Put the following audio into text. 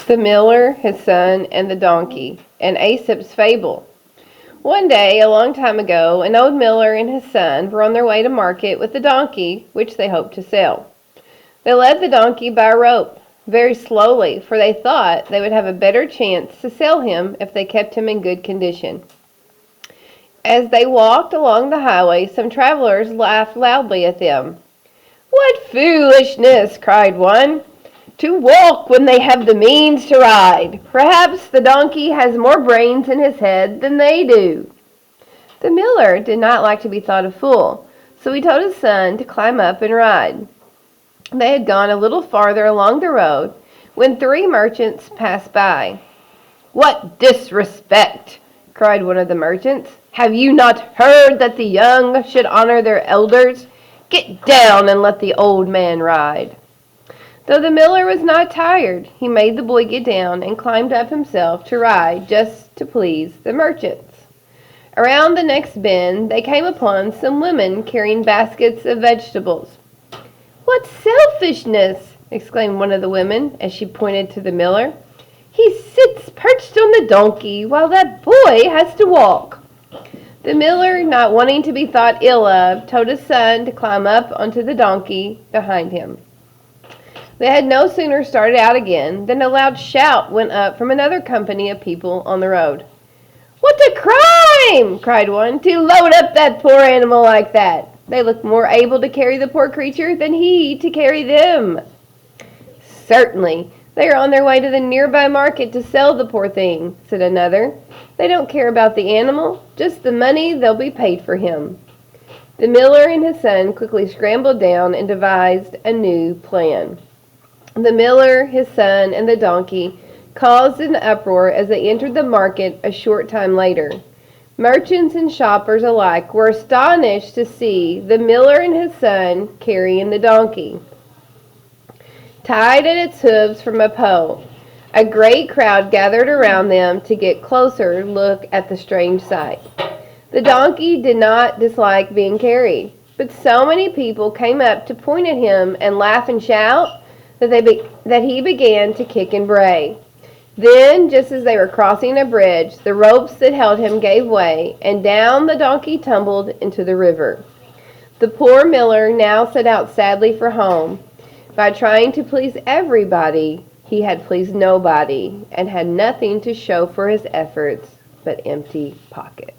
The Miller, His Son, and the Donkey, an Aesop's Fable. One day, a long time ago, an old miller and his son were on their way to market with a donkey which they hoped to sell. They led the donkey by a rope, very slowly, for they thought they would have a better chance to sell him if they kept him in good condition. As they walked along the highway, some travelers laughed loudly at them. "What foolishness!" cried one. "To walk when they have the means to ride. Perhaps the donkey has more brains in his head than they do." The miller did not like to be thought a fool, so he told his son to climb up and ride. They had gone a little farther along the road when three merchants passed by. "What disrespect!" cried one of the merchants. "Have you not heard that the young should honor their elders? Get down and let the old man ride." Though the miller was not tired, he made the boy get down and climbed up himself to ride just to please the merchants. Around the next bend, they came upon some women carrying baskets of vegetables. "What selfishness!" exclaimed one of the women as she pointed to the miller. "He sits perched on the donkey while that boy has to walk." The miller, not wanting to be thought ill of, told his son to climb up onto the donkey behind him. They had no sooner started out again than a loud shout went up from another company of people on the road. "What a crime!" cried one, "to load up that poor animal like that. They look more able to carry the poor creature than he to carry them." "Certainly, they are on their way to the nearby market to sell the poor thing," said another. "They don't care about the animal, just the money they'll be paid for him." The miller and his son quickly scrambled down and devised a new plan. The miller, his son, and the donkey caused an uproar as they entered the market a short time later. Merchants and shoppers alike were astonished to see the miller and his son carrying the donkey, tied at its hooves from a pole. A great crowd gathered around them to get closer look at the strange sight. The donkey did not dislike being carried, but so many people came up to point at him and laugh and shout that he began to kick and bray. Then, just as they were crossing a bridge, the ropes that held him gave way, and down the donkey tumbled into the river. The poor miller now set out sadly for home. By trying to please everybody, he had pleased nobody, and had nothing to show for his efforts but empty pockets.